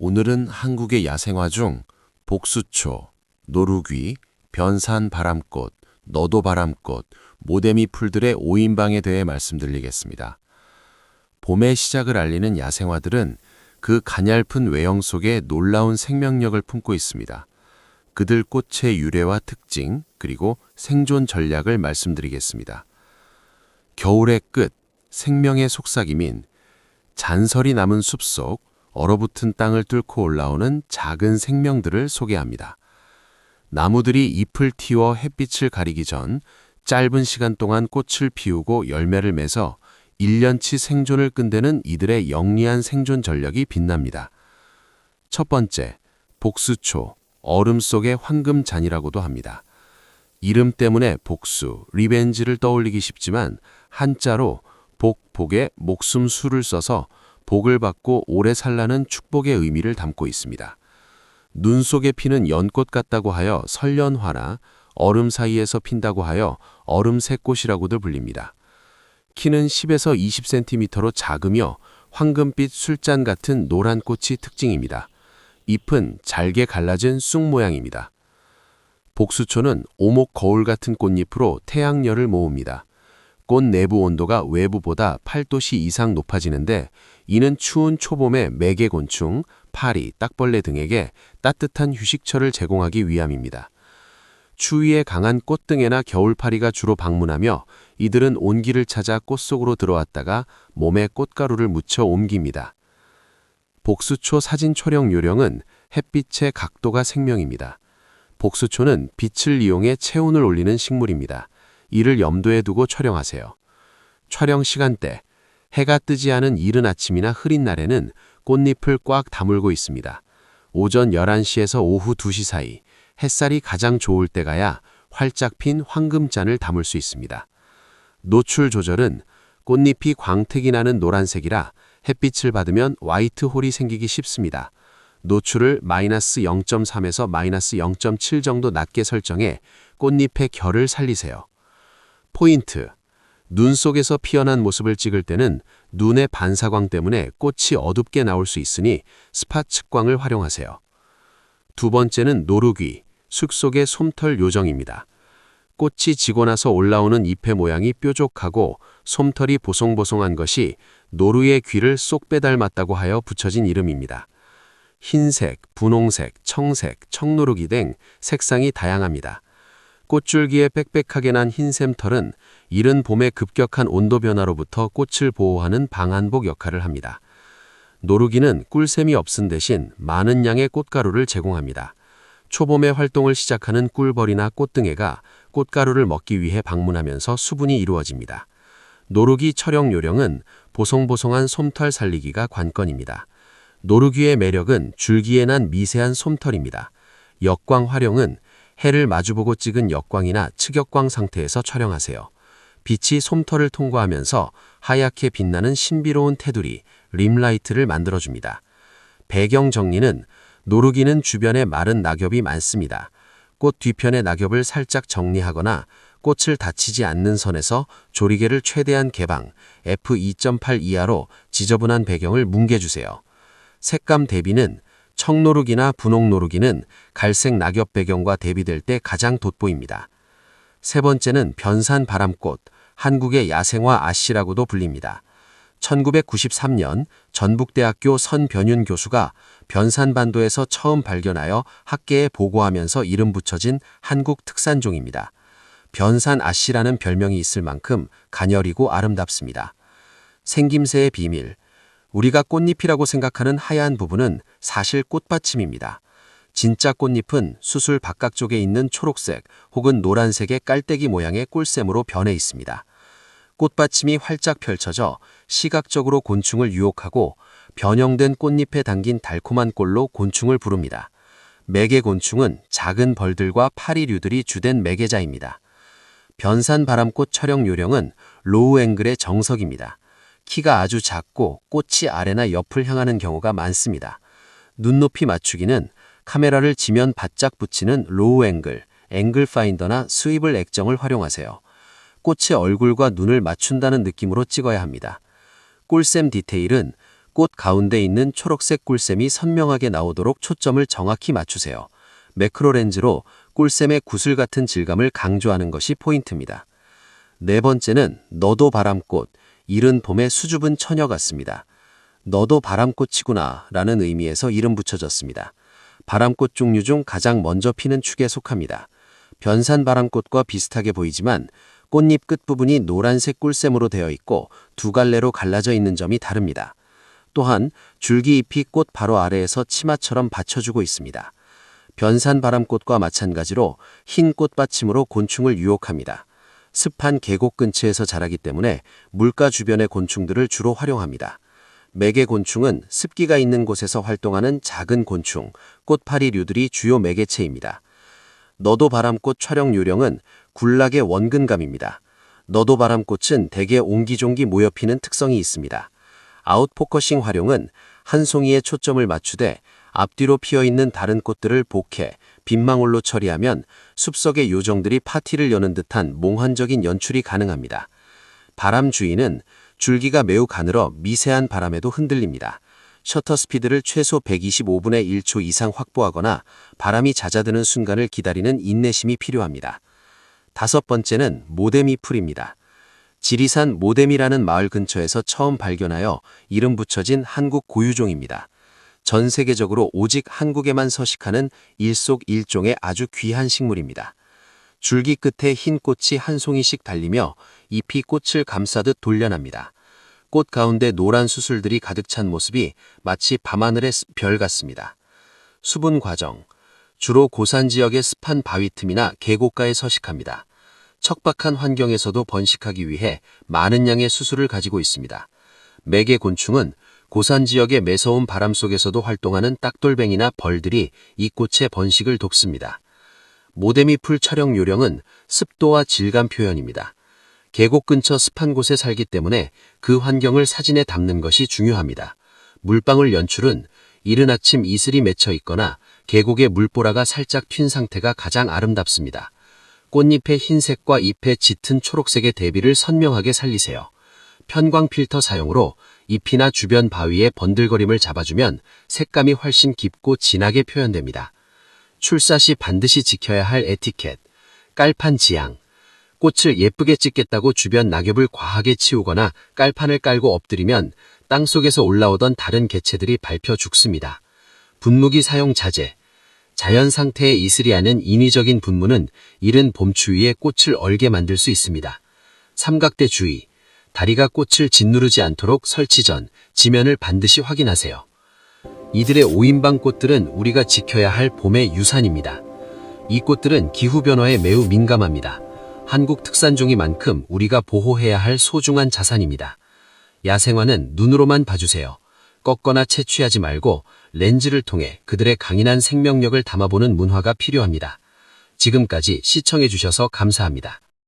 오늘은 한국의 야생화 중 복수초, 노루귀, 변산 바람꽃, 너도 바람꽃, 모데미 풀들의 5인방에 대해 말씀드리겠습니다. 봄의 시작을 알리는 야생화들은 그 가냘픈 외형 속에 놀라운 생명력을 품고 있습니다. 그들 꽃의 유래와 특징, 그리고 생존 전략을 말씀드리겠습니다. 겨울의 끝, 생명의 속삭임인 잔설이 남은 숲속, 얼어붙은 땅을 뚫고 올라오는 작은 생명들을 소개합니다. 나무들이 잎을 틔워 햇빛을 가리기 전 짧은 시간 동안 꽃을 피우고 열매를 맺어 1년치 생존을 끝내는 이들의 영리한 생존 전략이 빛납니다. 첫 번째, 복수초, 얼음 속의 황금잔이라고도 합니다. 이름 때문에 복수, 리벤지를 떠올리기 쉽지만 한자로 복에 목숨 수를 써서 복을 받고 오래 살라는 축복의 의미를 담고 있습니다. 눈 속에 피는 연꽃 같다고 하여 설련화나 얼음 사이에서 핀다고 하여 얼음새꽃이라고도 불립니다. 키는 10에서 20cm로 작으며 황금빛 술잔 같은 노란 꽃이 특징입니다. 잎은 잘게 갈라진 쑥 모양입니다. 복수초는 오목 거울 같은 꽃잎으로 태양열을 모읍니다. 꽃 내부 온도가 외부보다 8도씨 이상 높아지는데 이는 추운 초봄에 매개곤충, 파리, 딱벌레 등에게 따뜻한 휴식처를 제공하기 위함입니다. 추위에 강한 꽃등에나 겨울파리가 주로 방문하며 이들은 온기를 찾아 꽃 속으로 들어왔다가 몸에 꽃가루를 묻혀 옮깁니다. 복수초 사진 촬영 요령은 햇빛의 각도가 생명입니다. 복수초는 빛을 이용해 체온을 올리는 식물입니다. 이를 염두에 두고 촬영하세요. 촬영 시간대, 해가 뜨지 않은 이른 아침이나 흐린 날에는 꽃잎을 꽉 다물고 있습니다. 오전 11시에서 오후 2시 사이, 햇살이 가장 좋을 때가야 활짝 핀 황금잔을 담을 수 있습니다. 노출 조절은 꽃잎이 광택이 나는 노란색이라 햇빛을 받으면 화이트 홀이 생기기 쉽습니다. 노출을 -0.3에서 -0.7 정도 낮게 설정해 꽃잎의 결을 살리세요. 포인트, 눈 속에서 피어난 모습을 찍을 때는 눈의 반사광 때문에 꽃이 어둡게 나올 수 있으니 스팟 측광을 활용하세요. 두 번째는 노루귀, 숲 속의 솜털 요정입니다. 꽃이 지고 나서 올라오는 잎의 모양이 뾰족하고 솜털이 보송보송한 것이 노루의 귀를 쏙 빼닮았다고 하여 붙여진 이름입니다. 흰색, 분홍색, 청색, 청노루기 등 색상이 다양합니다. 꽃줄기에 빽빽하게 난 흰샘 털은 이른 봄의 급격한 온도 변화로부터 꽃을 보호하는 방한복 역할을 합니다. 노루기는 꿀샘이 없은 대신 많은 양의 꽃가루를 제공합니다. 초봄에 활동을 시작하는 꿀벌이나 꽃등에가 꽃가루를 먹기 위해 방문하면서 수분이 이루어집니다. 노루기 촬영 요령은 보송보송한 솜털 살리기가 관건입니다. 노루기의 매력은 줄기에 난 미세한 솜털입니다. 역광 활용은 해를 마주보고 찍은 역광이나 측역광 상태에서 촬영하세요. 빛이 솜털을 통과하면서 하얗게 빛나는 신비로운 테두리, 림라이트를 만들어줍니다. 배경 정리는 노루기는 주변에 마른 낙엽이 많습니다. 꽃 뒤편의 낙엽을 살짝 정리하거나 꽃을 다치지 않는 선에서 조리개를 최대한 개방, f2.8 이하로 지저분한 배경을 뭉개주세요. 색감 대비는 청노루기나 분홍노루기는 갈색 낙엽 배경과 대비될 때 가장 돋보입니다. 세 번째는 변산 바람꽃, 한국의 야생화 아씨라고도 불립니다. 1993년 전북대학교 선변윤 교수가 변산반도에서 처음 발견하여 학계에 보고하면서 이름 붙여진 한국 특산종입니다. 변산 아씨라는 별명이 있을 만큼 가녀리고 아름답습니다. 생김새의 비밀, 우리가 꽃잎이라고 생각하는 하얀 부분은 사실 꽃받침입니다. 진짜 꽃잎은 수술 바깥쪽에 있는 초록색 혹은 노란색의 깔때기 모양의 꿀샘으로 변해 있습니다. 꽃받침이 활짝 펼쳐져 시각적으로 곤충을 유혹하고 변형된 꽃잎에 담긴 달콤한 꼴로 곤충을 부릅니다. 매개곤충은 작은 벌들과 파리류들이 주된 매개자입니다. 변산 바람꽃 촬영 요령은 로우 앵글의 정석입니다. 키가 아주 작고 꽃이 아래나 옆을 향하는 경우가 많습니다. 눈높이 맞추기는 카메라를 지면 바짝 붙이는 로우 앵글, 앵글 파인더나 스위블 액정을 활용하세요. 꽃의 얼굴과 눈을 맞춘다는 느낌으로 찍어야 합니다. 꿀샘 디테일은 꽃 가운데 있는 초록색 꿀샘이 선명하게 나오도록 초점을 정확히 맞추세요. 매크로 렌즈로 꿀샘의 구슬 같은 질감을 강조하는 것이 포인트입니다. 네 번째는 너도 바람꽃, 이른 봄의 수줍은 처녀 같습니다. 너도 바람꽃이구나 라는 의미에서 이름 붙여졌습니다. 바람꽃 종류 중 가장 먼저 피는 축에 속합니다. 변산 바람꽃과 비슷하게 보이지만 꽃잎 끝부분이 노란색 꿀샘으로 되어 있고 두 갈래로 갈라져 있는 점이 다릅니다. 또한 줄기잎이 꽃 바로 아래에서 치마처럼 받쳐주고 있습니다. 변산 바람꽃과 마찬가지로 흰 꽃받침으로 곤충을 유혹합니다. 습한 계곡 근처에서 자라기 때문에 물가 주변의 곤충들을 주로 활용합니다. 매개곤충은 습기가 있는 곳에서 활동하는 작은 곤충, 꽃파리류들이 주요 매개체입니다. 너도 바람꽃 촬영 요령은 군락의 원근감입니다. 너도 바람꽃은 대개 옹기종기 모여 피는 특성이 있습니다. 아웃포커싱 활용은 한 송이에 초점을 맞추되 앞뒤로 피어있는 다른 꽃들을 복해 빗망울로 처리하면 숲속의 요정들이 파티를 여는 듯한 몽환적인 연출이 가능합니다. 바람 주의는 줄기가 매우 가늘어 미세한 바람에도 흔들립니다. 셔터 스피드를 최소 125분의 1초 이상 확보하거나 바람이 잦아드는 순간을 기다리는 인내심이 필요합니다. 다섯 번째는 모데미풀입니다. 지리산 모뎀이라는 마을 근처에서 처음 발견하여 이름 붙여진 한국 고유종입니다. 전 세계적으로 오직 한국에만 서식하는 일속일종의 아주 귀한 식물입니다. 줄기 끝에 흰 꽃이 한 송이씩 달리며 잎이 꽃을 감싸듯 돌려납니다. 꽃 가운데 노란 수술들이 가득 찬 모습이 마치 밤하늘의 별 같습니다. 수분 과정. 주로 고산 지역의 습한 바위 틈이나 계곡가에 서식합니다. 척박한 환경에서도 번식하기 위해 많은 양의 수술을 가지고 있습니다. 매개곤충은 고산 지역의 매서운 바람 속에서도 활동하는 딱돌뱅이나 벌들이 이 꽃의 번식을 돕습니다. 모데미풀 촬영 요령은 습도와 질감 표현입니다. 계곡 근처 습한 곳에 살기 때문에 그 환경을 사진에 담는 것이 중요합니다. 물방울 연출은 이른 아침 이슬이 맺혀 있거나 계곡의 물보라가 살짝 튄 상태가 가장 아름답습니다. 꽃잎의 흰색과 잎의 짙은 초록색의 대비를 선명하게 살리세요. 편광 필터 사용으로 잎이나 주변 바위의 번들거림을 잡아주면 색감이 훨씬 깊고 진하게 표현됩니다. 출사 시 반드시 지켜야 할 에티켓, 깔판 지향. 꽃을 예쁘게 찍겠다고 주변 낙엽을 과하게 치우거나 깔판을 깔고 엎드리면 땅속에서 올라오던 다른 개체들이 밟혀 죽습니다. 분무기 사용 자제. 자연 상태의 이슬이 아닌 인위적인 분무는 이른 봄 추위에 꽃을 얼게 만들 수 있습니다. 삼각대 주의. 다리가 꽃을 짓누르지 않도록 설치 전 지면을 반드시 확인하세요. 이들의 오인방 꽃들은 우리가 지켜야 할 봄의 유산입니다. 이 꽃들은 기후변화에 매우 민감합니다. 한국 특산종이만큼 우리가 보호해야 할 소중한 자산입니다. 야생화는 눈으로만 봐주세요. 꺾거나 채취하지 말고 렌즈를 통해 그들의 강인한 생명력을 담아보는 문화가 필요합니다. 지금까지 시청해주셔서 감사합니다.